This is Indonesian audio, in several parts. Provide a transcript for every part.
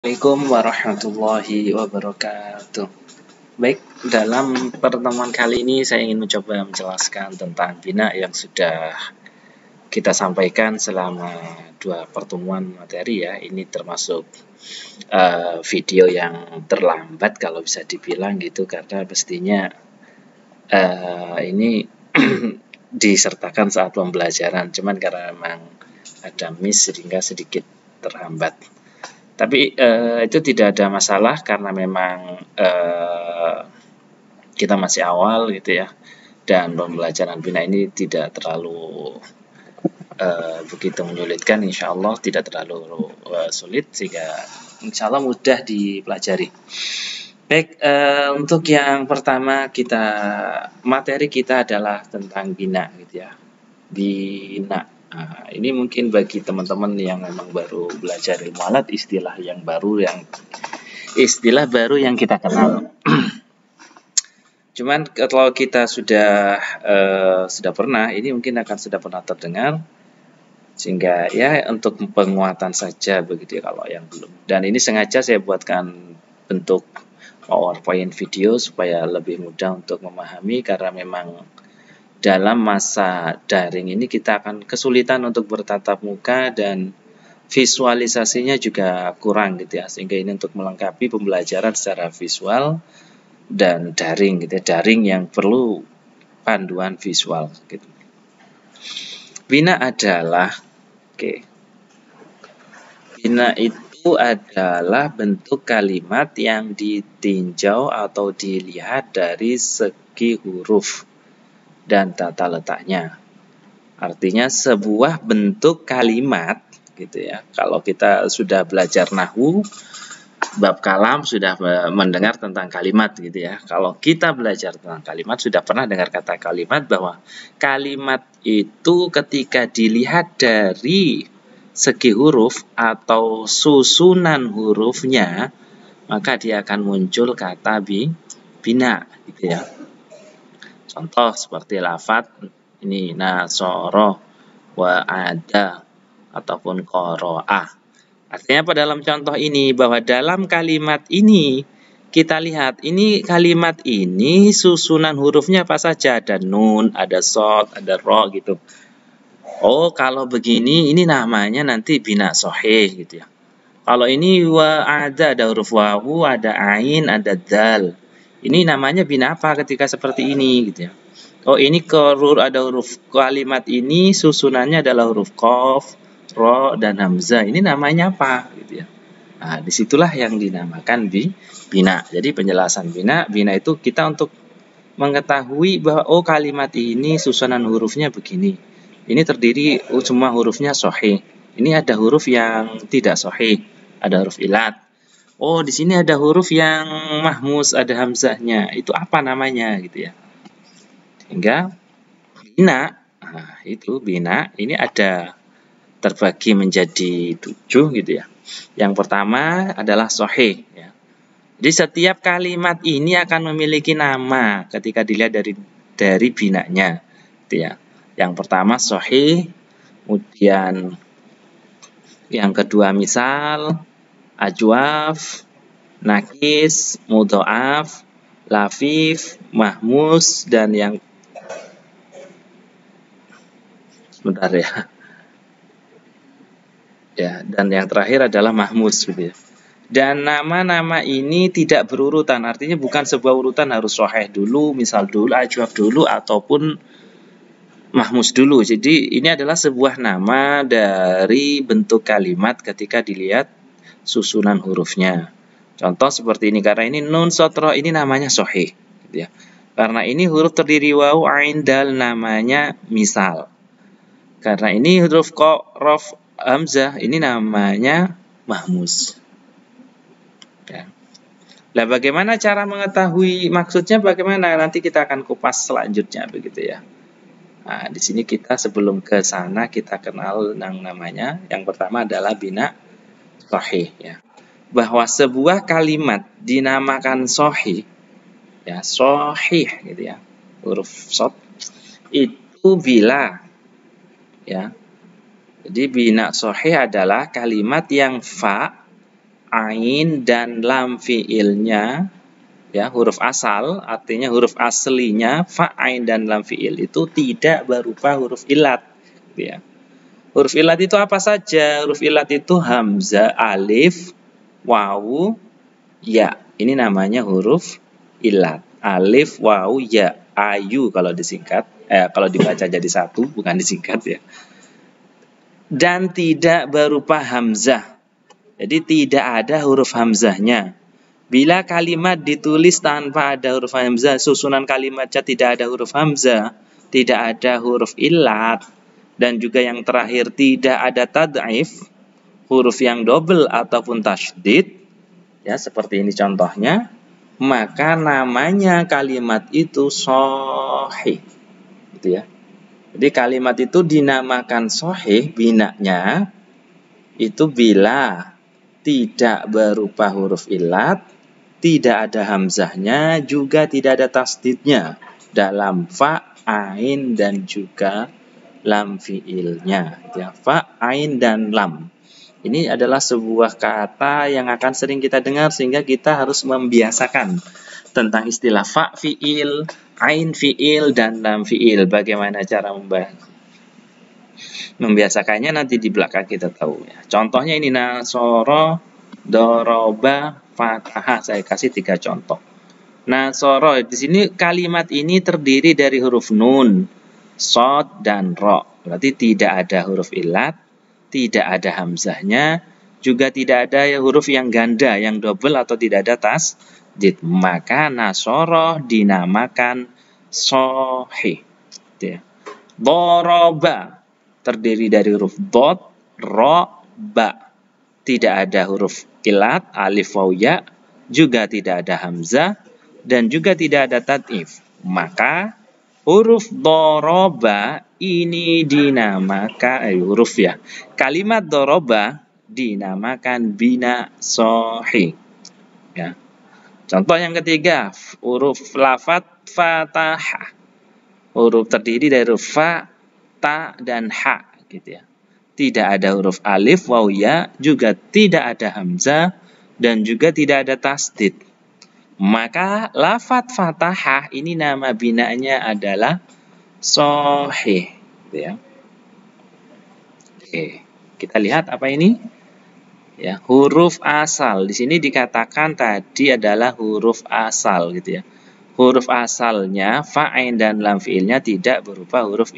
Assalamualaikum warahmatullahi wabarakatuh. Baik, dalam pertemuan kali ini saya ingin mencoba menjelaskan tentang bina yang sudah kita sampaikan selama 2 pertemuan materi ya. Ini termasuk video yang terlambat kalau bisa dibilang gitu, karena mestinya ini disertakan saat pembelajaran. Cuman karena memang ada miss sehingga sedikit terhambat. Tapi itu tidak ada masalah karena memang kita masih awal gitu ya, dan pembelajaran bina ini tidak terlalu begitu menyulitkan, insya Allah tidak terlalu sulit sehingga insya Allah mudah dipelajari. Baik, untuk yang pertama materi kita adalah tentang bina gitu ya, bina. Nah, ini mungkin bagi teman-teman yang memang baru belajar ilmu alat, istilah baru yang kita kenal. Cuman kalau kita sudah pernah, ini mungkin akan sudah pernah terdengar, sehingga ya untuk penguatan saja begitu ya kalau yang belum. Dan ini sengaja saya buatkan bentuk PowerPoint video supaya lebih mudah untuk memahami, karena memang dalam masa daring ini kita akan kesulitan untuk bertatap muka dan visualisasinya juga kurang gitu ya, sehingga ini untuk melengkapi pembelajaran secara visual dan daring gitu ya, daring yang perlu panduan visual gitu. Bina itu adalah bentuk kalimat yang ditinjau atau dilihat dari segi huruf dan tata letaknya. Artinya sebuah bentuk kalimat gitu ya. Kalau kita sudah belajar nahwu, bab kalam sudah mendengar tentang kalimat gitu ya. Kalau kita belajar tentang kalimat, sudah pernah dengar kata kalimat, bahwa kalimat itu ketika dilihat dari segi huruf atau susunan hurufnya, maka dia akan muncul kata bina gitu ya. Contoh seperti lafadz ini nasoro, wa'ada, ataupun qoro'ah. Artinya pada dalam contoh ini, bahwa dalam kalimat ini kita lihat, ini kalimat ini susunan hurufnya apa saja, ada nun, ada shad, ada ro gitu. Oh, kalau begini ini namanya nanti bina sahih gitu ya. Kalau ini wa'ada, ada huruf wawu, ada ain, ada dal. Ini namanya bina apa ketika seperti ini gitu ya. Oh, ini ada huruf kalimat ini susunannya adalah huruf qaf, ro, dan hamzah. Ini namanya apa gitu ya. Nah, disitulah yang dinamakan bina. Jadi penjelasan bina itu kita untuk mengetahui bahwa oh, kalimat ini susunan hurufnya begini. Ini terdiri semua hurufnya sahih. Ini ada huruf yang tidak sahih, ada huruf ilat. Oh, di sini ada huruf yang mahmus, ada hamzahnya. Itu apa namanya gitu ya. Hingga bina, bina ini ada terbagi menjadi 7 gitu ya. Yang pertama adalah sahih ya. Jadi setiap kalimat ini akan memiliki nama ketika dilihat dari binanya gitu ya. Yang pertama sahih, kemudian yang kedua misal, ajwaf, nakis, mudhoaf, lafif, mahmus, dan yang sebentar ya. Dan yang terakhir adalah mahmus gitu ya. Dan nama-nama ini tidak berurutan, artinya bukan sebuah urutan harus sahih dulu, misal dulu, ajwaf dulu, ataupun mahmus dulu. Jadi ini adalah sebuah nama dari bentuk kalimat ketika dilihat susunan hurufnya. Contoh seperti ini, karena ini nun shad ro, ini namanya sahih gitu ya. Karena ini huruf terdiri wawu ain dal, namanya misal. Karena ini huruf qaf hamzah, ini namanya mahmus. Ya. Nah, bagaimana cara mengetahui maksudnya? Bagaimana? Nanti kita akan kupas selanjutnya begitu ya. Nah, di sini kita sebelum ke sana kita kenal yang namanya. Yang pertama adalah bina sahih ya. Bahwa sebuah kalimat dinamakan sahih ya, sahih gitu ya. Huruf shad itu bila ya. Jadi bina sahih adalah kalimat yang fa ain dan lam fiilnya, ya, huruf asal, artinya huruf aslinya fa, ain dan lam fiil itu tidak berupa huruf ilat, gitu ya. Huruf ilat itu apa saja? Huruf ilat itu hamzah, alif, wawu, ya. Ini namanya huruf ilat. Alif, wawu, ya, ayu kalau disingkat, kalau dibaca jadi satu, bukan disingkat ya. Dan tidak berupa hamzah. Jadi tidak ada huruf hamzahnya. Bila kalimat ditulis tanpa ada huruf hamzah, susunan kalimatnya tidak ada huruf hamzah, tidak ada huruf ilat, dan juga yang terakhir tidak ada tad'if, huruf yang double ataupun tasydid, ya seperti ini contohnya, maka namanya kalimat itu sahih, gitu ya. Jadi kalimat itu dinamakan sahih binanya itu bila tidak berupa huruf ilat, tidak ada hamzahnya, juga tidak ada tasdidnya dalam fa, ain, dan juga lam fiilnya. Ya, fa, ain, dan lam. Ini adalah sebuah kata yang akan sering kita dengar sehingga kita harus membiasakan tentang istilah fa fiil, ain fiil, dan lam fiil. Bagaimana cara membiasakannya nanti di belakang kita tahu ya. Contohnya ini nasoro, doroba, fataha. Saya kasih 3 contoh. Nasoro, di sini kalimat ini terdiri dari huruf nun, sod, dan ro. Berarti tidak ada huruf ilat, tidak ada hamzahnya, juga tidak ada huruf yang ganda, yang double atau tidak ada tasdid. Maka nasoro dinamakan sahih. Doroba terdiri dari huruf dot, ro, ba. Tidak ada huruf ilat, alif, waw, ya, juga tidak ada hamzah, dan juga tidak ada tad'if. Maka huruf doroba ini dinamakan huruf ya. Kalimat doroba dinamakan bina sahih. Ya. Contoh yang ketiga, huruf lafat fatahah. Huruf terdiri dari huruf fa, ta, dan ha, gitu ya. Tidak ada huruf alif, waw, ya, juga tidak ada hamzah, dan juga tidak ada tasdid. Maka lafat fatahah ini nama binanya adalah sahih, gitu ya. Oke, kita lihat apa ini? Ya, huruf asal. Di sini dikatakan tadi adalah huruf asal, gitu ya. Huruf asalnya fa, ain, dan lam fiilnya tidak berupa huruf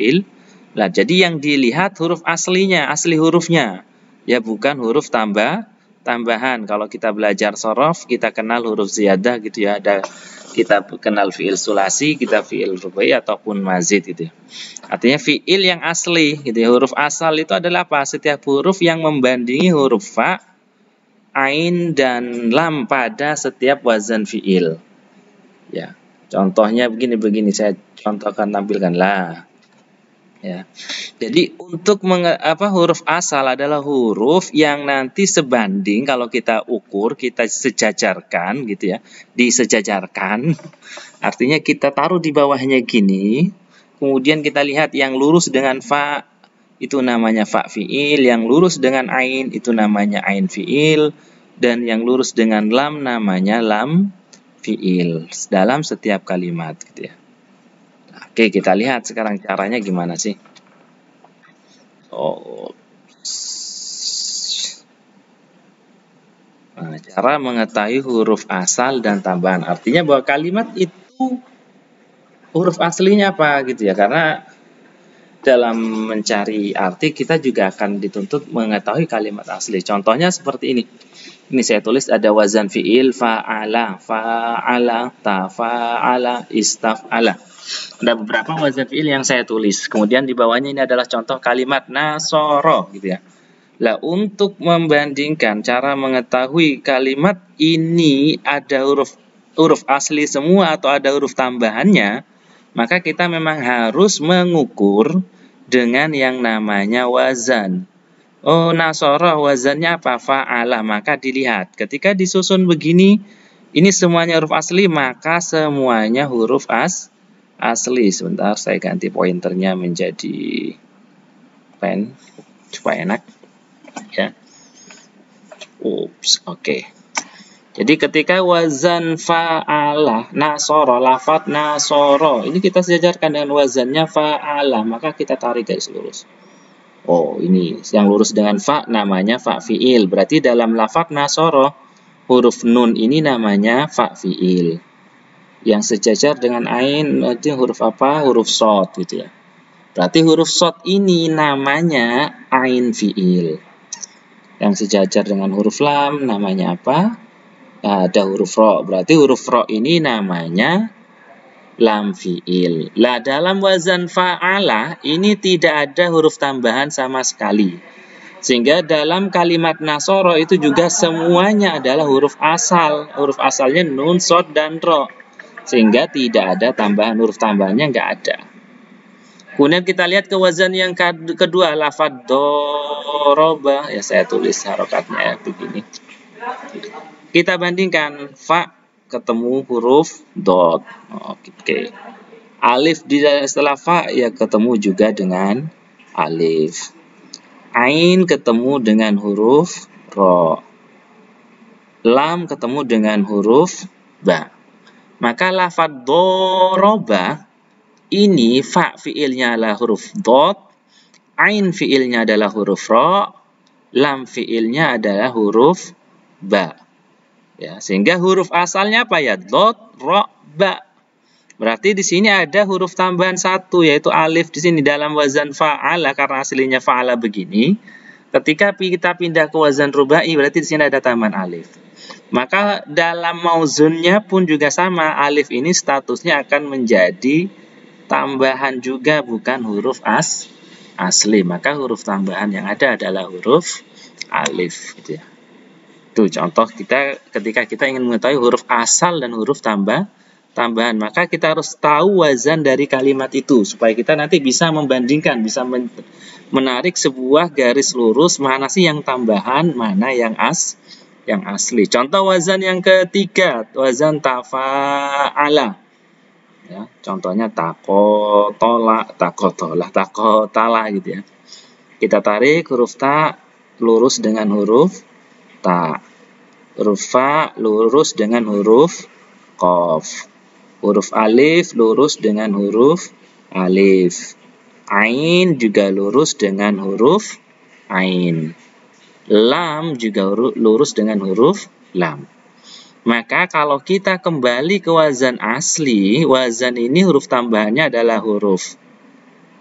Nah, jadi yang dilihat huruf aslinya, asli hurufnya. Ya, bukan huruf tambahan. Kalau kita belajar sorof, kita kenal huruf ziyadah gitu ya. Kita kenal fiil sulasi, kita fiil rubai ataupun mazid gitu ya. Artinya fiil yang asli gitu ya. Huruf asal itu adalah apa? Setiap huruf yang membandingi huruf fa, ain, dan lam pada setiap wazan fiil. Ya. Contohnya begini saya contohkan tampilkan lah. Ya. Jadi untuk huruf asal adalah huruf yang nanti sebanding kalau kita ukur, kita sejajarkan gitu ya, disejajarkan. Artinya kita taruh di bawahnya gini, kemudian kita lihat yang lurus dengan fa itu namanya fa fiil, yang lurus dengan ain itu namanya ain fiil, dan yang lurus dengan lam namanya lam fiil dalam setiap kalimat gitu ya. Oke, kita lihat sekarang caranya gimana sih. Nah, cara mengetahui huruf asal dan tambahan. Artinya bahwa kalimat itu huruf aslinya apa gitu ya. Karena dalam mencari arti kita juga akan dituntut mengetahui kalimat asli. Contohnya seperti ini. Ini saya tulis ada wazan fiil fa'ala, tafa'ala, istaf'ala. Ada beberapa wazan fiil yang saya tulis. Kemudian di bawahnya ini adalah contoh kalimat nasoro gitu ya. Lah untuk membandingkan cara mengetahui kalimat ini ada huruf asli semua atau ada huruf tambahannya, maka kita memang harus mengukur dengan yang namanya wazan. Oh, nasoro wazannya apa? Fa'ala. Maka dilihat. Ketika disusun begini, ini semuanya huruf asli, maka semuanya huruf asli. Sebentar, saya ganti pointernya menjadi pen supaya enak. Ya. Ups, oke. Jadi ketika wazan fa'ala, nasoro, lafat nasoro, ini kita sejajarkan dengan wazannya fa'ala, maka kita tarik garis lurus. Oh, ini yang lurus dengan fa namanya fa fi'il. Berarti dalam lafat nasoro, huruf nun ini namanya fa fi'il. Yang sejajar dengan ain, itu huruf apa? Huruf shad gitu ya. Berarti huruf shad ini namanya ain fi'il. Yang sejajar dengan huruf lam namanya apa? Ada huruf ro. Berarti huruf ro ini namanya lam fi'il. Lah dalam wazan fa'ala ini tidak ada huruf tambahan sama sekali. Sehingga dalam kalimat nasoro itu juga semuanya adalah huruf asal. Huruf asalnya nun, shad, dan ro. Sehingga tidak ada tambahan, huruf tambahannya nggak ada. Kemudian kita lihat ke wazan yang kedua, lafad doroba. Ya saya tulis harokatnya ya, begini. Kita bandingkan fa ketemu huruf dot. Oke. Alif setelah fa ya ketemu juga dengan alif. Ain ketemu dengan huruf ro. Lam ketemu dengan huruf ba. Maka lafad doroba ini fa fiilnya adalah huruf dot, ain fiilnya adalah huruf ro, lam fiilnya adalah huruf ba. Ya, sehingga huruf asalnya apa ya? Dot, ro, ba. Berarti di sini ada huruf tambahan satu, yaitu alif di sini dalam wazan fa'ala, karena aslinya fa'ala begini. Ketika kita pindah ke wazan rubai, berarti di sini ada tambahan alif. Maka dalam mauzunnya pun juga sama, alif ini statusnya akan menjadi tambahan juga, bukan huruf asli. Maka huruf tambahan yang ada adalah huruf alif, gitu ya. Itu contoh kita ketika kita ingin mengetahui huruf asal dan huruf tambahan, maka kita harus tahu wazan dari kalimat itu supaya kita nanti bisa membandingkan, bisa menarik sebuah garis lurus mana sih yang tambahan, mana yang asli. Contoh wazan yang ketiga, wazan tafa'ala. Ya, contohnya takotola gitu ya. Kita tarik huruf ta lurus dengan huruf ta. Huruf fa lurus dengan huruf qaf. Huruf alif lurus dengan huruf alif. Ain juga lurus dengan huruf ain. Lam juga lurus dengan huruf lam. Maka kalau kita kembali ke wazan asli, wazan ini huruf tambahannya adalah huruf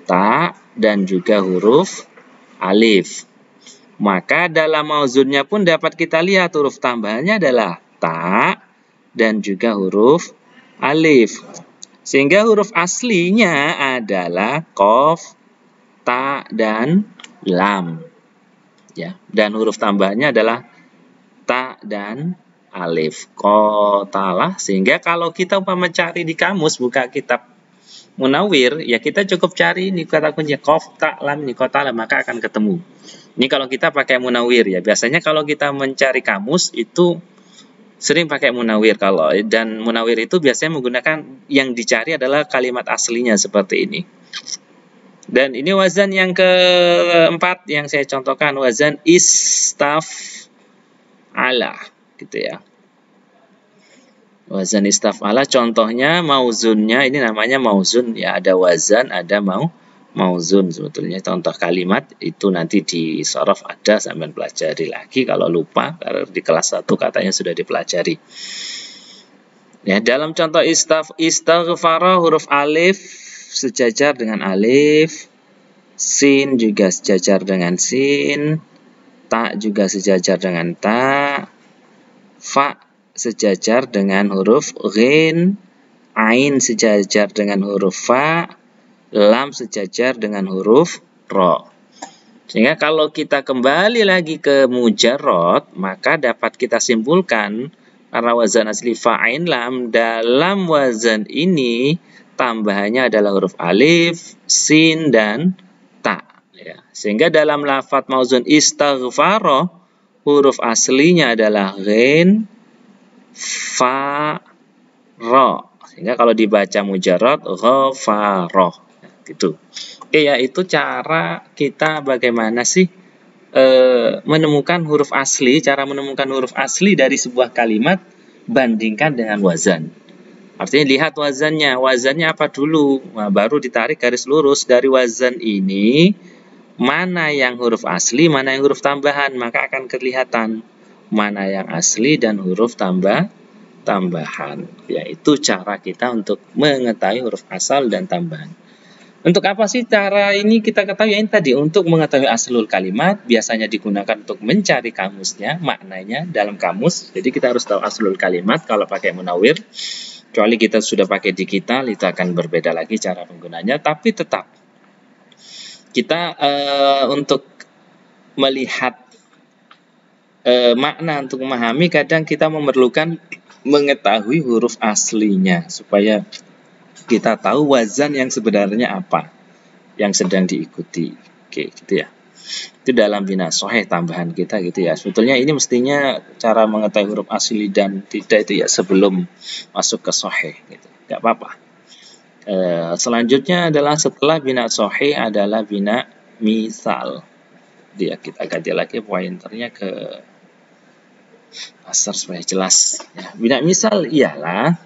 ta dan juga huruf alif. Maka dalam mauzunnya pun dapat kita lihat huruf tambahannya adalah ta dan juga huruf alif. Sehingga huruf aslinya adalah qaf, ta, dan lam. Ya, dan huruf tambahannya adalah ta dan alif. Qotalah. Sehingga kalau kita mencari di kamus, buka kitab Munawwir, ya kita cukup cari ini kata kunci qaf, ta, lam, qotalah, maka akan ketemu. Ini kalau kita pakai Munawwir ya. Biasanya kalau kita mencari kamus itu sering pakai Munawwir dan Munawwir itu biasanya menggunakan yang dicari adalah kalimat aslinya seperti ini. Dan ini wazan yang keempat yang saya contohkan, wazan istaf'ala gitu ya. Wazan istaf'ala contohnya mauzunnya ini namanya mauzun ya, ada wazan, ada mauzun sebetulnya. Contoh kalimat itu nanti di sorof ada, sampai pelajari lagi kalau lupa, karena di kelas 1 katanya sudah dipelajari. Ya, dalam contoh istaghfara huruf alif sejajar dengan alif, sin juga sejajar dengan sin, ta juga sejajar dengan ta, fa sejajar dengan huruf ghin, ain sejajar dengan huruf fa, lam sejajar dengan huruf ro. Sehingga kalau kita kembali lagi ke mujarrad, maka dapat kita simpulkan karena wazan asli fa'ain lam, dalam wazan ini tambahannya adalah huruf alif, sin, dan ta. Ya. Sehingga dalam lafadz mauzun istaghfara, huruf aslinya adalah ghin, fa, ro. Sehingga kalau dibaca mujarrad ghafaroh. Gitu. Oke ya, itu cara kita bagaimana sih menemukan huruf asli, cara menemukan huruf asli dari sebuah kalimat bandingkan dengan wazan. Artinya lihat wazannya apa dulu, nah, baru ditarik garis lurus dari wazan ini, mana yang huruf asli, mana yang huruf tambahan, maka akan kelihatan mana yang asli dan huruf tambahan. Yaitu cara kita untuk mengetahui huruf asal dan tambahan. Untuk apa sih cara ini kita ketahui? Ini tadi untuk mengetahui aslul kalimat, biasanya digunakan untuk mencari kamusnya, maknanya dalam kamus. Jadi kita harus tahu aslul kalimat kalau pakai Munawwir. Kecuali kita sudah pakai digital, itu akan berbeda lagi cara penggunanya. Tapi tetap kita untuk melihat makna, untuk memahami, kadang kita memerlukan mengetahui huruf aslinya supaya kita tahu wazan yang sebenarnya apa yang sedang diikuti. Oke, gitu ya. Itu dalam bina sahih tambahan kita gitu ya. Sebetulnya ini mestinya cara mengetahui huruf asli dan tidak itu ya sebelum masuk ke sahih gitu. Enggak apa-apa. Selanjutnya adalah setelah bina sahih adalah bina misal. Dia kita ganti lagi pointernya ke asar supaya jelas. Ya, bina misal ialah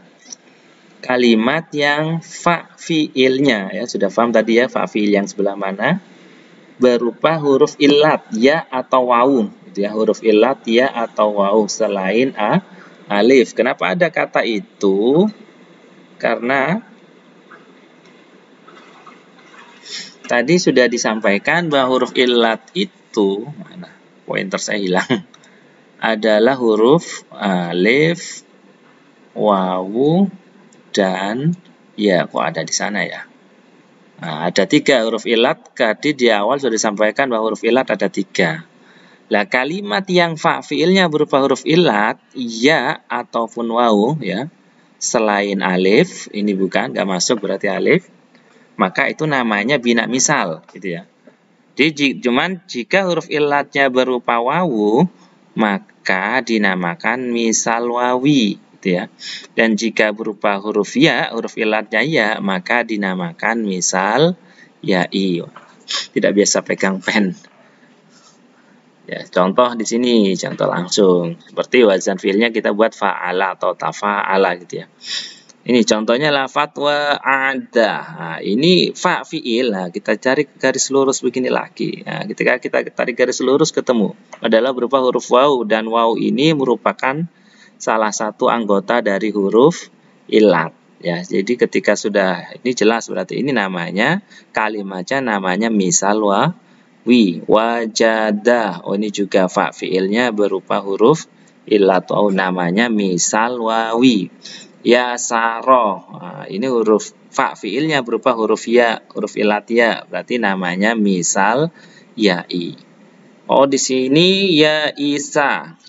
kalimat yang fa fiilnya, ya sudah paham tadi ya, fa fiil yang sebelah mana, berupa huruf illat ya atau wawu, gitu ya, huruf illat ya atau wawu selain alif. Kenapa ada kata itu? Karena tadi sudah disampaikan bahwa huruf illat itu, mana pointer saya hilang, adalah huruf alif, wawu, dan ya, kok ada di sana ya. Nah, ada 3 huruf ilat. Tadi di awal sudah disampaikan bahwa huruf ilat ada 3. Nah, kalimat yang fa fiilnya berupa huruf ilat, ya ataupun wawu ya, selain alif, ini bukan, nggak masuk berarti alif, maka itu namanya bina misal, gitu ya. Jadi cuman jika huruf ilatnya berupa wawu, maka dinamakan misal wawi. Ya. Dan jika berupa huruf ya, huruf ilatnya ya, maka dinamakan misal ya'i. Tidak biasa pegang pen. Ya, contoh di sini, contoh langsung. Seperti wazan fiilnya kita buat fa'ala atau tafa'ala gitu ya. Ini contohnya lafadz wa'ada. Nah, ini fa fiil. Nah, kita cari garis lurus begini lagi. Nah, ketika kita tarik garis lurus ketemu adalah berupa huruf wawu, dan wawu ini merupakan salah satu anggota dari huruf ilat ya. Jadi ketika sudah ini jelas berarti ini namanya kalimatnya namanya misal wawi. Wajadah, oh ini juga fa fiilnya berupa huruf ilat, oh namanya misal wawi. Yasaro, nah, ini huruf fa fiilnya berupa huruf ya, huruf ilat ya, berarti namanya misal ya'i. Oh di sini ya isa.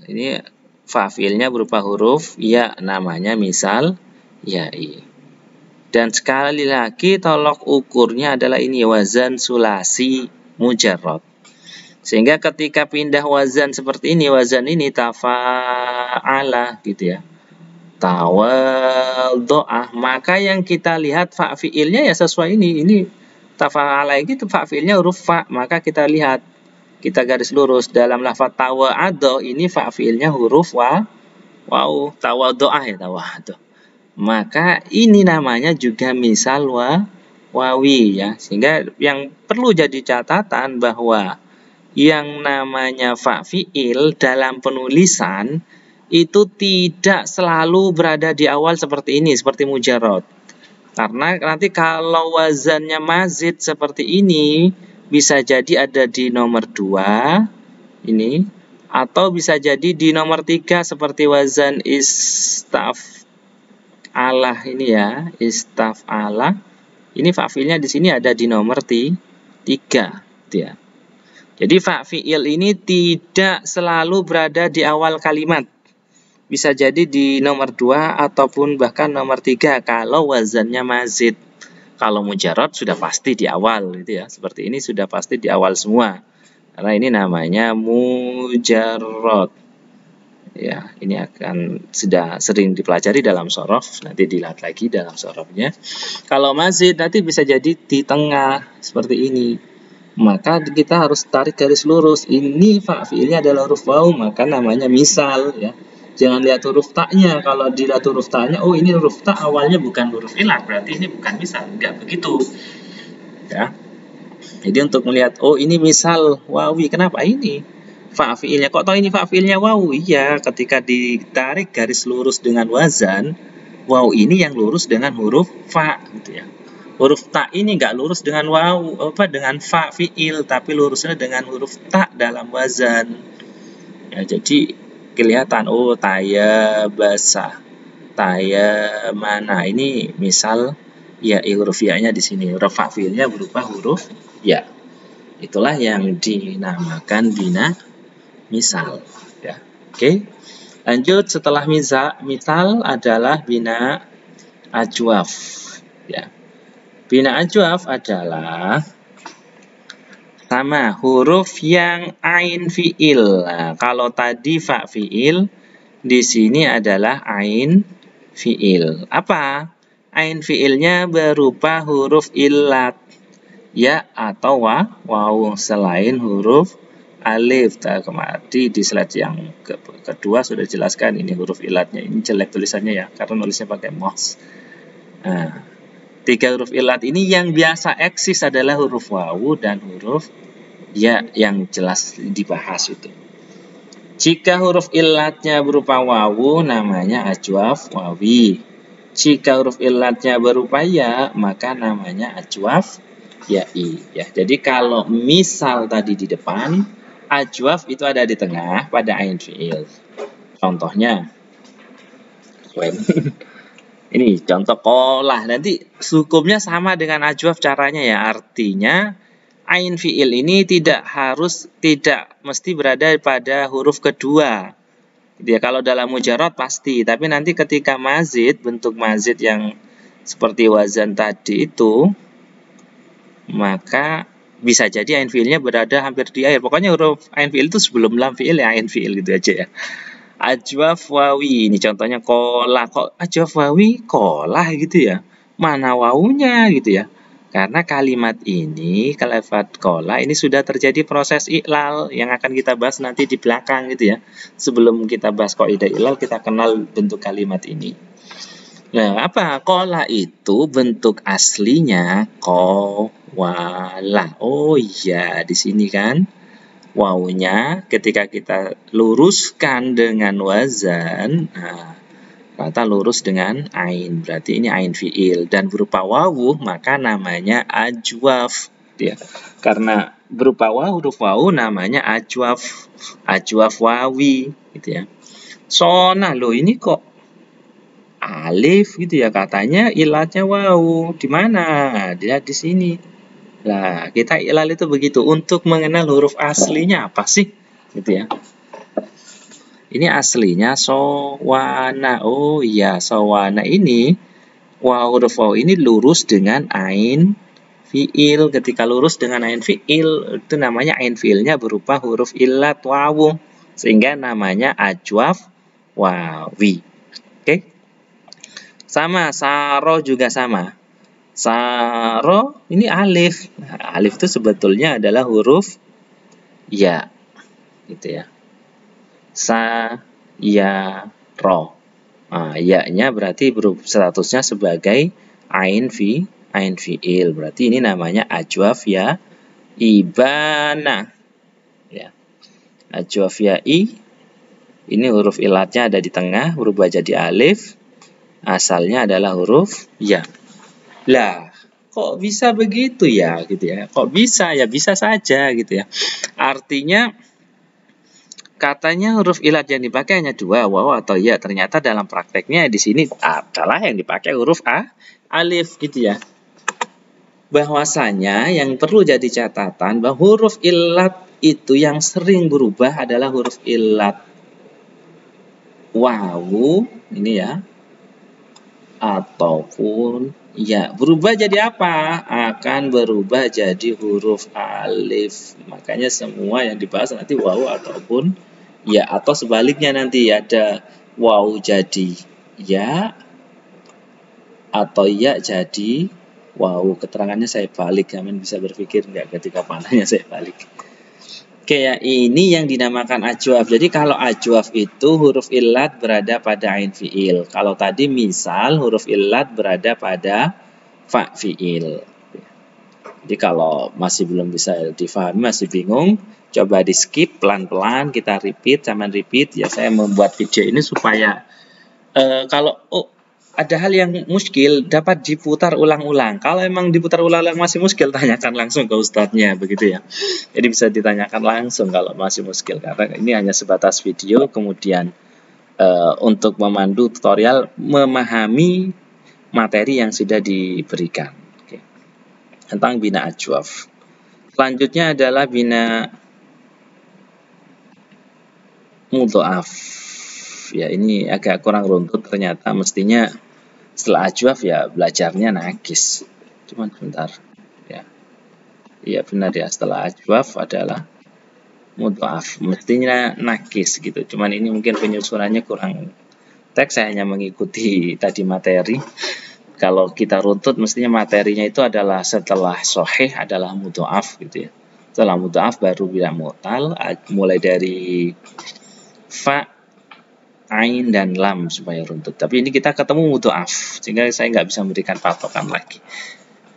Ini fa fiilnya berupa huruf ya, namanya misal ya'i. Dan sekali lagi tolok ukurnya adalah ini wazan sulasi mujarrad. Sehingga ketika pindah wazan seperti ini, wazan ini tafa'ala gitu ya, tawaddo'ah, maka yang kita lihat fa fiilnya ya sesuai ini tafa'ala ini fa fiilnya huruf fa, maka kita lihat, kita garis lurus dalam lafaz tawa'ado ini fa fiilnya huruf wawu, tawaddo'ah ya, tawaddo. Maka ini namanya juga misal wawi ya. Sehingga yang perlu jadi catatan bahwa yang namanya fa fiil dalam penulisan itu tidak selalu berada di awal seperti ini, seperti mujarrad. Karena nanti kalau wazannya mazid seperti ini, bisa jadi ada di nomor 2 ini, atau bisa jadi di nomor 3 seperti wazan istaf'alah ini ya, istaf'alah. Ini fa fiilnya di sini ada di nomor 3 ya. Jadi fa fiil ini tidak selalu berada di awal kalimat. Bisa jadi di nomor 2 ataupun bahkan nomor 3 kalau wazannya mazid. Kalau mujarrad sudah pasti di awal gitu ya. Seperti ini sudah pasti di awal semua. Karena ini namanya mujarrad. Ya, ini akan sudah sering dipelajari dalam shorof, nanti dilihat lagi dalam shorofnya. Kalau mazid nanti bisa jadi di tengah seperti ini. maka kita harus tarik garis lurus. Ini fa fiilnya adalah huruf waw, maka namanya misal ya. Jangan lihat huruf taknya. Kalau dilihat huruf taknya, oh ini huruf tak awalnya bukan huruf ilat, berarti ini bukan misal. Enggak begitu. Ya. Jadi untuk melihat, oh ini misal wawi, kenapa ini fa fiilnya? Kok tahu ini fa fiilnya waw? Iya, ketika ditarik garis lurus dengan wazan, waw ini yang lurus dengan huruf fa gitu ya. Huruf ta ini nggak lurus dengan waw, dengan fa fiil, tapi lurusnya dengan huruf ta dalam wazan. Ya, jadi kelihatan, oh taya basah, taya mana, ini misal ya, huruf ya-nya di sini, huruf fa fiilnya berupa huruf ya. Itulah yang dinamakan bina misal ya. Oke. Lanjut, setelah misal adalah bina ajwaf ya. Bina ajwaf adalah sama huruf yang ain fiil. Nah, kalau tadi fa fiil, di sini adalah ain fiil. Apa? Ain fiilnya berupa huruf illat, ya atau waw, selain huruf alif. Kemarin di slide yang kedua sudah jelaskan ini huruf illatnya. Ini jelek tulisannya ya, karena nulisnya pakai mouse. Nah, 3 huruf illat ini yang biasa eksis adalah huruf wawu dan huruf ya yang jelas dibahas itu. Jika huruf illatnya berupa wawu, namanya ajwaf wawi. Jika huruf illatnya berupa ya, maka namanya ajwaf ya'i. Ya, jadi kalau misal tadi di depan, ajwaf itu ada di tengah pada ain fiil. Contohnya, ini contoh qolah. Nanti hukumnya sama dengan ajwaf caranya ya. Artinya ain fiil ini tidak mesti berada pada huruf kedua. Ya, kalau dalam mujarad pasti, tapi nanti ketika mazid, bentuk mazid yang seperti wazan tadi itu, maka bisa jadi ain fiilnya berada hampir di akhir. Pokoknya huruf ain fiil itu sebelum lam fiil ya ain fiil gitu aja ya. Ajwaf wawi, ini contohnya kola. Kok ajwaf wawi kola gitu ya? Mana wawunya gitu ya? Karena kalimat ini, kalimat kola ini sudah terjadi proses iklal yang akan kita bahas nanti di belakang gitu ya. Sebelum kita bahas kaidah iklal, kita kenal bentuk kalimat ini. Nah, apa? Kola itu bentuk aslinya wala. Oh iya, di sini kan wawunya ketika kita luruskan dengan wazan, nah, kata lurus dengan ain, berarti ini ain fiil dan berupa wawu, maka namanya ajwaf ya. Karena berupa wawu, huruf wawu namanya ajwaf, ajwaf wawi gitu ya. Sona loh, ini kok alif gitu ya, katanya ilatnya wawu. Di mana? Dia di sini. Nah, kita ilal itu begitu, untuk mengenal huruf aslinya apa sih gitu ya. Ini aslinya sowana. Oh iya, sowana ini huruf waw ini lurus dengan ain fiil. Ketika lurus dengan ain fiil, itu namanya ain fiilnya berupa huruf illat wawu, sehingga namanya ajwaf wawi. Oke. Sama saro juga sama. Saro ini alif. Nah, alif itu sebetulnya adalah huruf ya gitu ya. Sa ya ro. Nah, ya-nya berarti statusnya sebagai ain fiil. Berarti ini namanya ajwaf ya ibana. Ya. Ajwaf ya i. Ini huruf ilatnya ada di tengah, berubah jadi alif. Asalnya adalah huruf ya. Lah, kok bisa begitu ya gitu ya? Kok bisa ya? Bisa saja gitu ya. Artinya katanya huruf ilat yang dipakai hanya 2, waw atau ya. Ternyata dalam prakteknya di sini adalah yang dipakai huruf alif gitu ya. Bahwasanya yang perlu jadi catatan bahwa huruf ilat itu yang sering berubah adalah huruf ilat wawu ini ya, ataupun ya. Berubah jadi apa? Akan berubah jadi huruf alif. Makanya semua yang dibahas nanti wawu ataupun ya, atau sebaliknya nanti ada wawu jadi ya atau ya jadi Wow, keterangannya saya balik. Kalian bisa berpikir nggak ketika panahnya saya balik? Oke ya, ini yang dinamakan ajwaf. Jadi kalau ajwaf itu huruf illat berada pada ain fiil. Kalau tadi misal huruf illat berada pada fa fiil. Jadi kalau masih belum bisa difahami, masih bingung, coba di skip pelan-pelan, kita repeat, sama repeat. Ya saya membuat video ini supaya kalau ada hal yang muskil dapat diputar ulang-ulang. Kalau emang diputar ulang-ulang masih muskil, tanyakan langsung ke ustadznya, begitu ya. Jadi bisa ditanyakan langsung kalau masih muskil, karena ini hanya sebatas video. Kemudian untuk memandu tutorial, memahami materi yang sudah diberikan. Oke. Tentang bina ajwaf. Selanjutnya adalah bina mudhoaf. Ya ini agak kurang runtut ternyata, mestinya setelah ajwaf ya belajarnya nakis. Cuman sebentar ya. Iya benar ya, setelah ajwaf adalah mudhoaf. Mestinya nakis gitu. Cuman ini mungkin penyusunannya kurang teks, saya hanya mengikuti tadi materi. Kalau kita runtut mestinya materinya itu adalah setelah sohih adalah mudhoaf gitu ya. Setelah mudhoaf baru bina mu'tal, mulai dari fa, ain, dan lam supaya runtut. Tapi ini kita ketemu mudhoaf, sehingga saya nggak bisa memberikan patokan lagi.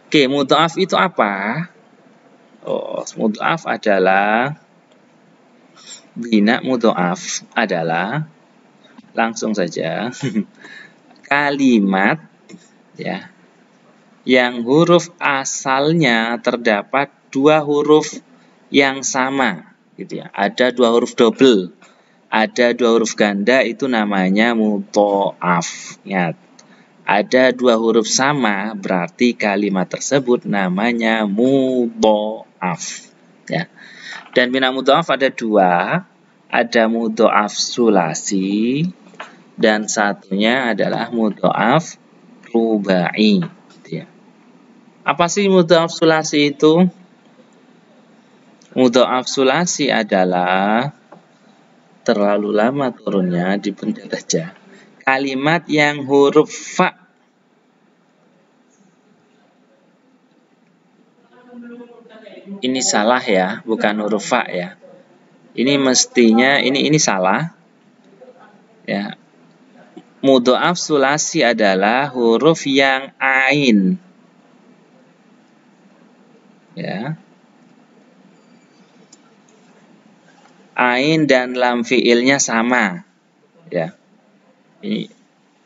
Oke, mudhoaf itu apa? Oh, mudhoaf adalah bina mudhoaf adalah langsung saja kalimat ya yang huruf asalnya terdapat dua huruf yang sama gitu ya. Ada dua huruf double, ada dua huruf ganda, itu namanya mudhoaf. Ingat, ada dua huruf sama berarti kalimat tersebut namanya mudhoaf ya. Dan bina mudhoaf ada dua, ada mudhoaf sulasi dan satunya adalah mudhoaf rubai ya. Apa sih mudhoaf sulasi itu? Mudhoaf sulasi adalah, terlalu lama turunnya, dipencet aja, kalimat yang huruf fa ini salah ya, bukan huruf fa ya. Ini mestinya ini salah ya. Mudhoaf sulasi adalah huruf yang ain ya. Ain dan lam fiilnya sama ya. Ini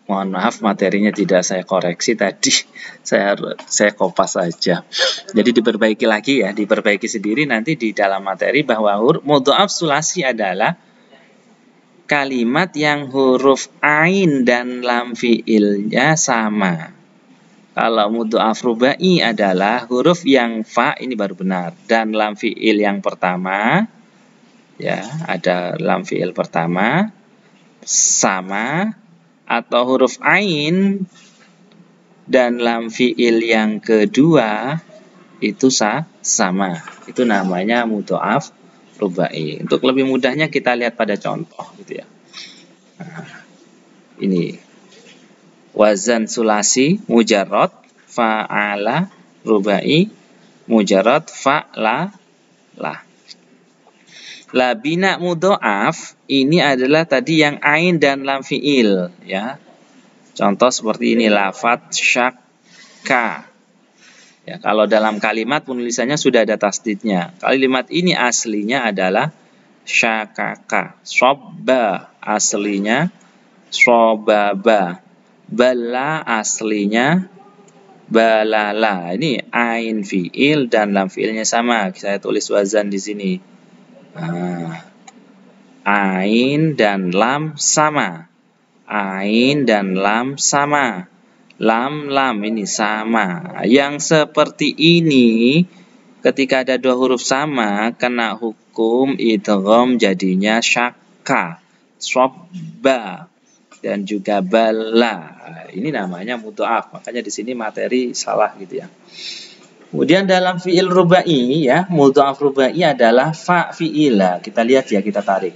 mohon maaf materinya tidak saya koreksi tadi, saya kopas saja. Jadi diperbaiki lagi ya, diperbaiki sendiri nanti di dalam materi, bahwa mudhoaf sulasi adalah kalimat yang huruf ain dan lam fiilnya sama. Kalau mudhoaf rubai adalah huruf yang fa, ini baru benar, dan lam fiil yang pertama ya, ada lam fiil pertama sama, atau huruf ain dan lam fiil yang kedua itu sama. Itu namanya mudhoaf rubai. Untuk lebih mudahnya kita lihat pada contoh gitu ya. Nah, ini wazan sulasi mujarrad fa'ala, rubai mujarrad fa'la lah. Lah bina mudhoaf ini adalah tadi yang ain dan lam fiil ya. Contoh seperti ini, lafat syakka. Ya, kalau dalam kalimat penulisannya sudah ada tasdidnya. Kalimat ini aslinya adalah syakaka. Sobba aslinya sobaba. Bala aslinya balala. Ini ain fiil dan lam fiilnya sama. Saya tulis wazan di sini. Nah, ain dan lam sama. Ain dan lam sama. Lam ini sama. Yang seperti ini ketika ada dua huruf sama kena hukum idgham, jadinya syakka, sobba, dan juga bala. Ini namanya mudhoaf. Makanya di sini materi salah gitu ya. Kemudian dalam fiil rubai ya, mudhoaf rubai adalah fa fiila. Kita lihat ya, kita tarik.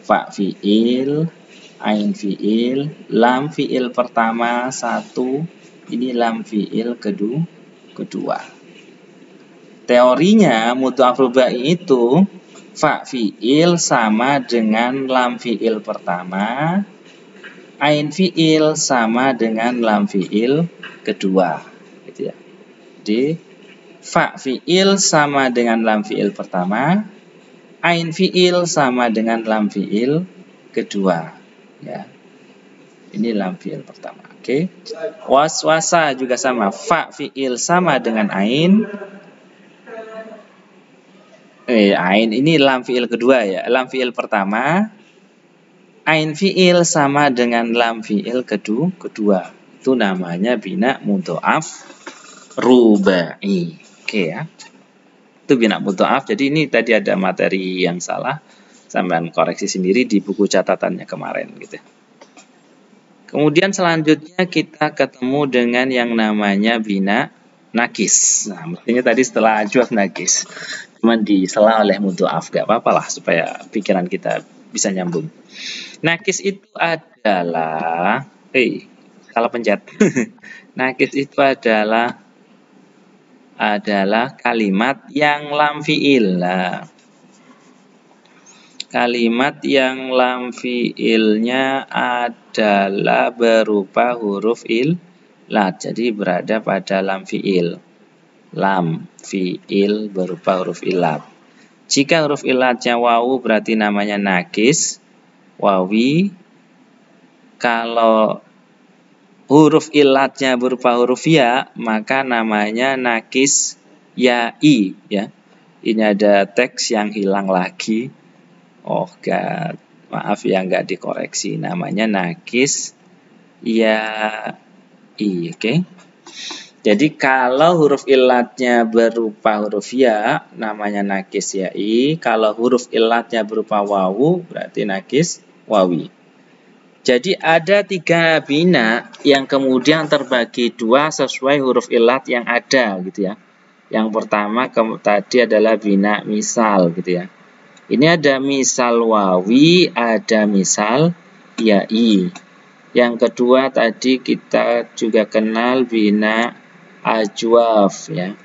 Fa fiil, ain fiil, lam fiil pertama satu, ini lam fiil kedua, kedua. Teorinya mudha'af rubai itu fa fi'il sama dengan lam fi'il pertama, ain fi'il sama dengan lam fi'il kedua, gitu ya. Jadi fa fi'il sama dengan lam fi'il pertama, ain fi'il sama dengan lam fi'il kedua, ya. Ini lam fi'il pertama. Oke. Waswasa juga sama, fa fi'il sama dengan ain. Ain ini lam fi'il kedua ya, lam fi'il pertama. Ain fi'il sama dengan lam fi'il kedua. Itu namanya bina mudha'af rubai. Oke ya. Itu bina mudha'af. Jadi ini tadi ada materi yang salah, sampean koreksi sendiri di buku catatannya kemarin gitu. Kemudian selanjutnya kita ketemu dengan yang namanya bina nakis. Nah, mestinya tadi setelah ajwaf nakis. Cuman disela oleh mudha'af, gak apa-apa lah supaya pikiran kita bisa nyambung. Nakis itu adalah salah pencet. Nakis itu adalah kalimat yang lam fi'il. Nah, kalimat yang lam fi'ilnya adalah berupa huruf illat. Jadi berada pada lam fi'il. Lam fi'il berupa huruf illat. Jika huruf illatnya wawu berarti namanya nakis, wawi. Kalau huruf illatnya berupa huruf ya, maka namanya nakis ya'i, ya. Ini ada teks yang hilang lagi. Oh, maaf ya, nggak dikoreksi. Namanya nakis ya'i, oke. Jadi kalau huruf illatnya berupa huruf ya, namanya nakis ya'i. Kalau huruf illatnya berupa wawu, berarti nakis wawi. Jadi ada 3 bina yang kemudian terbagi 2 sesuai huruf illat yang ada, gitu ya. Yang pertama tadi adalah bina misal, gitu ya. Ini ada misal wawi, ada misal ya'i. Yang kedua tadi kita juga kenal bina ajwaf, ya.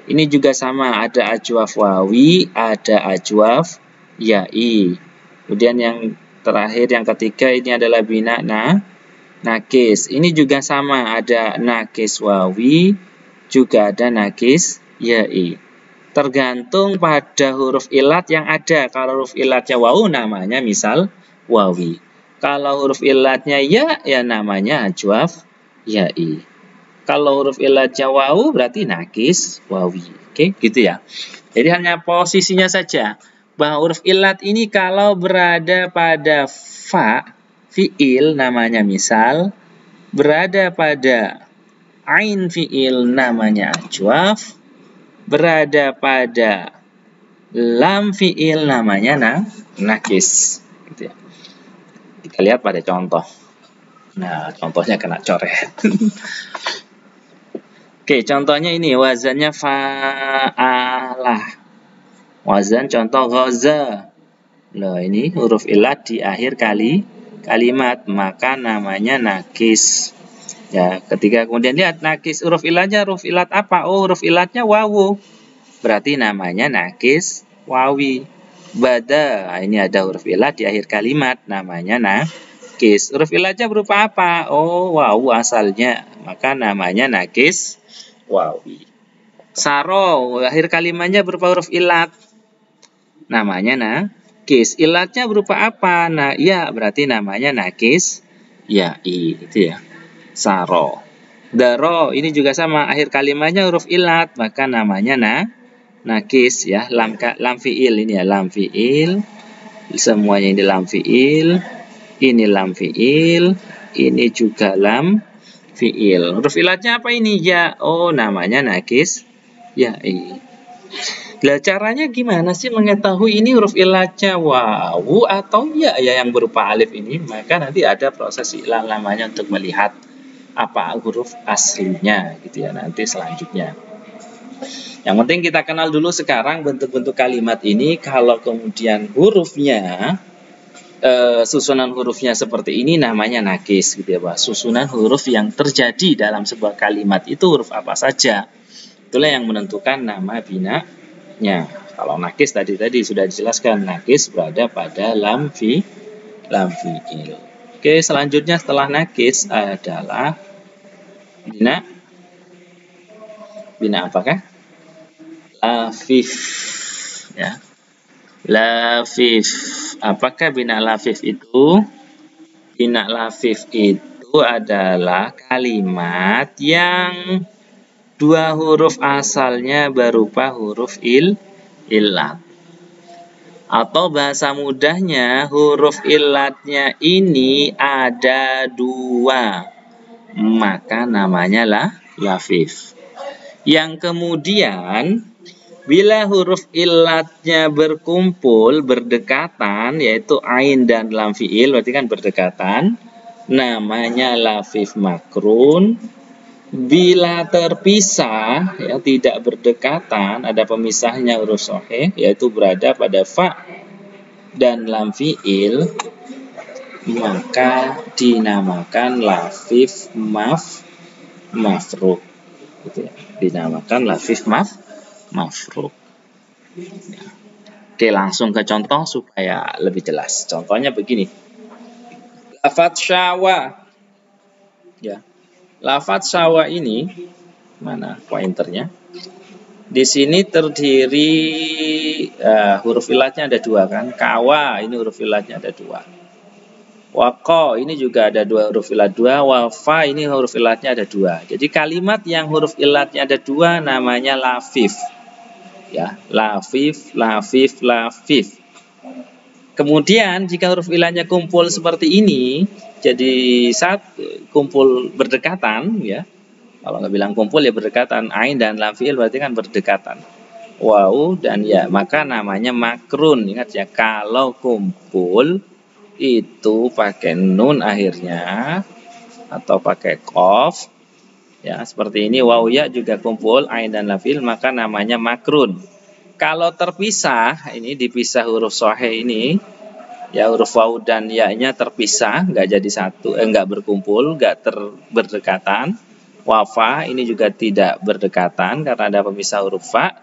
Ini juga sama, ada ajwaf wawi, ada ajwaf ya'i. Kemudian yang terakhir, yang ketiga, ini adalah bina nakis. Ini juga sama, ada nakis wawi, juga ada nakis ya'i. Tergantung pada huruf illat yang ada. Kalau huruf illatnya wawu, namanya misal wawi. Kalau huruf illatnya ya namanya ajwaf ya'i. Kalau huruf illatnya wawu, berarti nakis wawi. Oke, gitu ya. Jadi hanya posisinya saja. Bahwa huruf illat ini kalau berada pada fa, fi'il namanya misal, berada pada ain fi'il namanya ajwaf, berada pada lam fi'il namanya nakis. Gitu ya. Kita lihat pada contoh. Nah, contohnya kena coret. Oke, contohnya ini wazannya fa'alah. Wazan contoh ghaza. Loh, ini huruf illat di akhir kalimat, maka namanya nakis. Ya, ketika kemudian lihat nakis, huruf illatnya huruf illat apa? Oh, huruf illatnya wawu. Berarti namanya nakis wawi. Bada, ini ada huruf illat di akhir kalimat, namanya nakis. Huruf illatnya berupa apa? Oh, wawu asalnya, maka namanya nakis wawi. Saro, akhir kalimatnya berupa huruf illat, namanya nakis. Illatnya berupa apa? Nah, ya, berarti namanya nakis ya'i, itu ya. Saro. Daro, ini juga sama, akhir kalimatnya huruf illat, maka namanya nakis, ya. Lam fi'il, ini ya, lam fi'il. Semuanya ini lam fi'il. Ini lam fi'il. Ini juga lam fi'il. Huruf illatnya apa ini? Ya. Oh, namanya nakis ya'i. Lah, caranya gimana sih mengetahui ini huruf illatnya wawu atau ya yang berupa alif ini? Maka nanti ada proses ilan namanya untuk melihat apa huruf aslinya, gitu ya, nanti selanjutnya. Yang penting kita kenal dulu sekarang bentuk-bentuk kalimat ini. Kalau kemudian hurufnya, susunan hurufnya seperti ini, namanya nakis, gitu ya, Pak. Susunan huruf yang terjadi dalam sebuah kalimat itu huruf apa saja. Itulah yang menentukan nama binanya. Kalau nakis tadi sudah dijelaskan, nakis berada pada lam fi'il. Oke, selanjutnya setelah nakis adalah bina apakah? Lafif, ya. Lafif. Apakah bina lafif itu? Bina lafif itu adalah kalimat yang dua huruf asalnya berupa huruf illat. Atau bahasa mudahnya, huruf illatnya ini ada dua, maka namanya lafif. Yang kemudian, bila huruf illatnya berkumpul, berdekatan, yaitu ain dan lam fi'il, berarti kan berdekatan, namanya lafif makrun. Bila terpisah, ya tidak berdekatan, ada pemisahnya huruf sahih, yaitu berada pada fa dan lam fi'il, maka dinamakan lafif mafruk. Gitu ya. Dinamakan lafif mafruk. Ya. Oke, langsung ke contoh supaya lebih jelas. Contohnya begini. Lafaz syawa. Ya. Lafaz syawa ini, mana pointernya? Di sini terdiri huruf illatnya ada dua kan? Kawa, ini huruf illatnya ada dua. Wako, ini juga ada dua huruf illat dua. Wafa, ini huruf illatnya ada dua. Jadi kalimat yang huruf illatnya ada dua namanya lafif. Ya, lafif. Kemudian jika huruf illatnya kumpul seperti ini, jadi kumpul berdekatan, ya. Kalau nggak bilang kumpul ya berdekatan, ain dan lam fi'il berarti kan berdekatan. Waw dan ya, maka namanya makrun. Ingat ya, kalau kumpul itu pakai nun akhirnya atau pakai qaf, ya seperti ini. Waw ya juga kumpul ain dan lam fi'il, maka namanya makrun. Kalau terpisah, ini dipisah huruf sahih ini, ya huruf waw dan ya-nya terpisah, nggak jadi satu, nggak berkumpul, nggak berdekatan. Wafa ini juga tidak berdekatan karena ada pemisah huruf fa,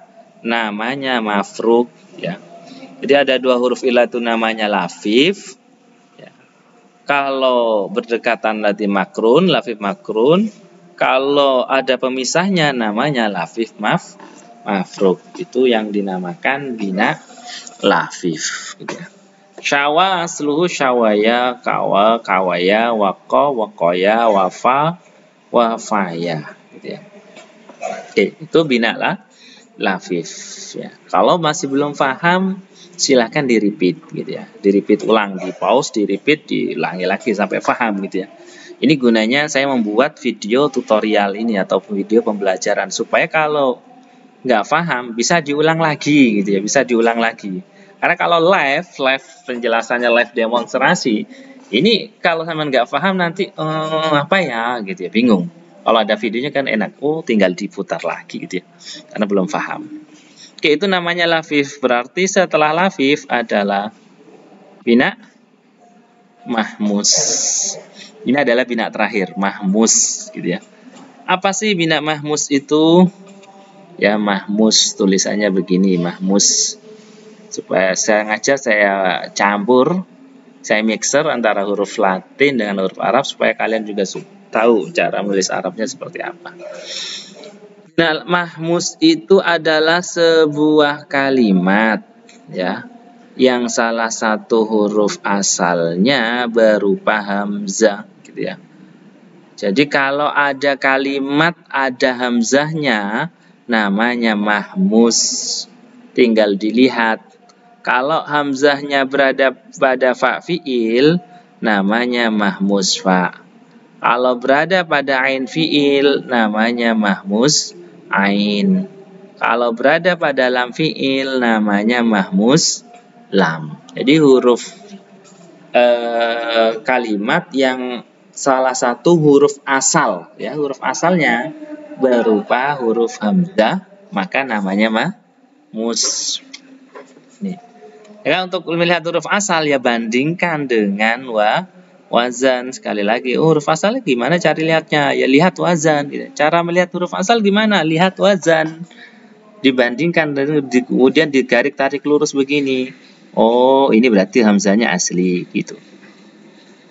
namanya mafruk. Ya. Jadi ada dua huruf illat itu namanya lafif. Ya. Kalau berdekatan berarti makrun, lafif makrun. Kalau ada pemisahnya namanya lafif mafruk. Itu yang dinamakan bina lafif. Gitu ya. Syawa asluhu syawaya, kawa, kawaya, wako, wakoya, wafa, wafaya. Gitu ya. Oke, itu bina lafif. Ya. Kalau masih belum paham, silahkan di-repeat gitu ya. Di-repeat ulang, di-pause, di-repeat, diulangi lagi sampai paham gitu ya. Ini gunanya saya membuat video tutorial ini atau video pembelajaran supaya kalau nggak paham bisa diulang lagi gitu ya, bisa diulang lagi. Karena kalau live penjelasannya live demonstrasi, ini kalau sama nggak paham nanti apa ya gitu ya, bingung. Kalau ada videonya kan enak, tinggal diputar lagi gitu ya, karena belum paham. Oke, itu namanya lafif. Berarti setelah lafif adalah bina mahmus. Ini adalah bina terakhir, mahmus gitu ya. Apa sih bina mahmus itu? Ya, mahmus tulisannya begini, mahmus. Supaya saya campur, saya mixer antara huruf Latin dengan huruf Arab supaya kalian juga tahu cara menulis Arabnya seperti apa. Nah, mahmus itu adalah sebuah kalimat ya, yang salah satu huruf asalnya berupa hamzah gitu ya. Jadi kalau ada kalimat ada hamzahnya namanya mahmus. Tinggal dilihat. Kalau hamzahnya berada pada fa fi'il namanya mahmus fa. Kalau berada pada ain fi'il namanya mahmus ain. Kalau berada pada lam fi'il namanya mahmus lam. Jadi huruf kalimat yang salah satu huruf asal, ya huruf asalnya berupa huruf hamzah, maka namanya mahmus. Nih. Ya, untuk melihat huruf asal ya bandingkan dengan wazan. Sekali lagi, huruf asal gimana cari lihatnya? Ya lihat wazan. Gitu. Cara melihat huruf asal gimana? Lihat wazan. Dibandingkan, kemudian digaris tarik lurus begini. Oh, ini berarti hamzahnya asli gitu.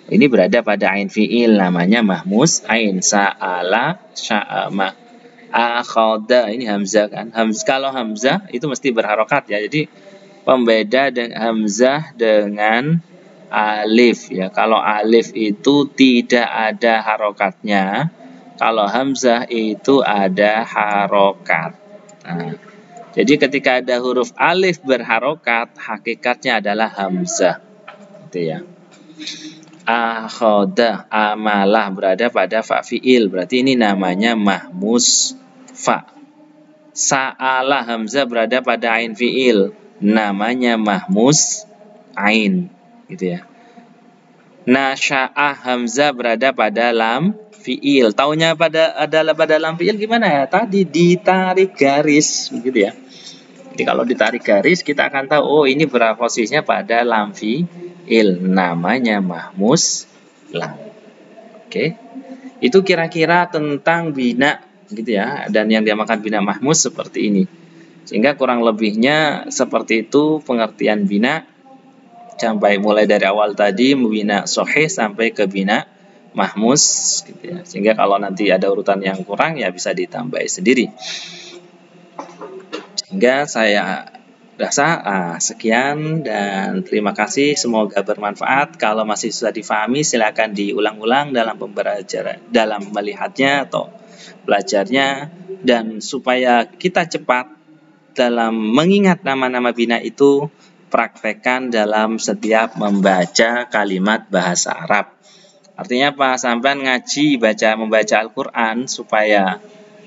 Ini berada pada ain fi'il, namanya mahmus ain. Sa'ala, sya'ama, akhada, ini hamzah kan. Kalau hamzah itu mesti berharokat ya. Jadi pembeda dengan hamzah dengan alif ya. Kalau alif itu tidak ada harokatnya, kalau hamzah itu ada harokat. Nah, jadi ketika ada huruf alif berharokat, hakikatnya adalah hamzah. Gitu ya. Akhoda, amalah berada pada fa fi'il, berarti ini namanya mahmus fa. Sa'ala, hamzah berada pada ain fi'il, namanya mahmus ain, gitu ya. Nasya'ah, hamzah berada pada lam fi'il. Taunya adalah pada lam fi'il gimana ya? Tadi ditarik garis, begitu ya. Jadi kalau ditarik garis kita akan tahu, oh ini berapa posisinya pada lam fi'il, namanya mahmus lam. Oke. Itu kira-kira tentang bina gitu ya, dan yang diamalkan bina mahmus seperti ini. Sehingga kurang lebihnya seperti itu pengertian bina, sampai mulai dari awal tadi bina sahih sampai ke bina mahmus gitu ya. Sehingga kalau nanti ada urutan yang kurang ya bisa ditambahi sendiri. Sehingga saya rasa sekian dan terima kasih, semoga bermanfaat. Kalau masih sudah difahami silakan diulang-ulang dalam pembelajaran, dalam melihatnya atau belajarnya, dan supaya kita cepat dalam mengingat nama-nama bina itu, praktekkan dalam setiap membaca kalimat bahasa Arab. Artinya apa? Sampai ngaji membaca Al-Qur'an supaya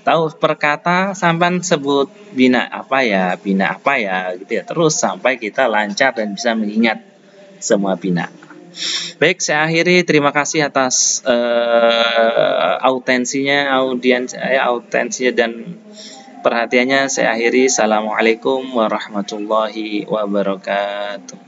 tahu perkata sampai sebut bina apa ya gitu ya, terus sampai kita lancar dan bisa mengingat semua bina. Baik, saya akhiri. Terima kasih atas autensinya dan perhatiannya. Saya akhiri. Assalamualaikum warahmatullahi wabarakatuh.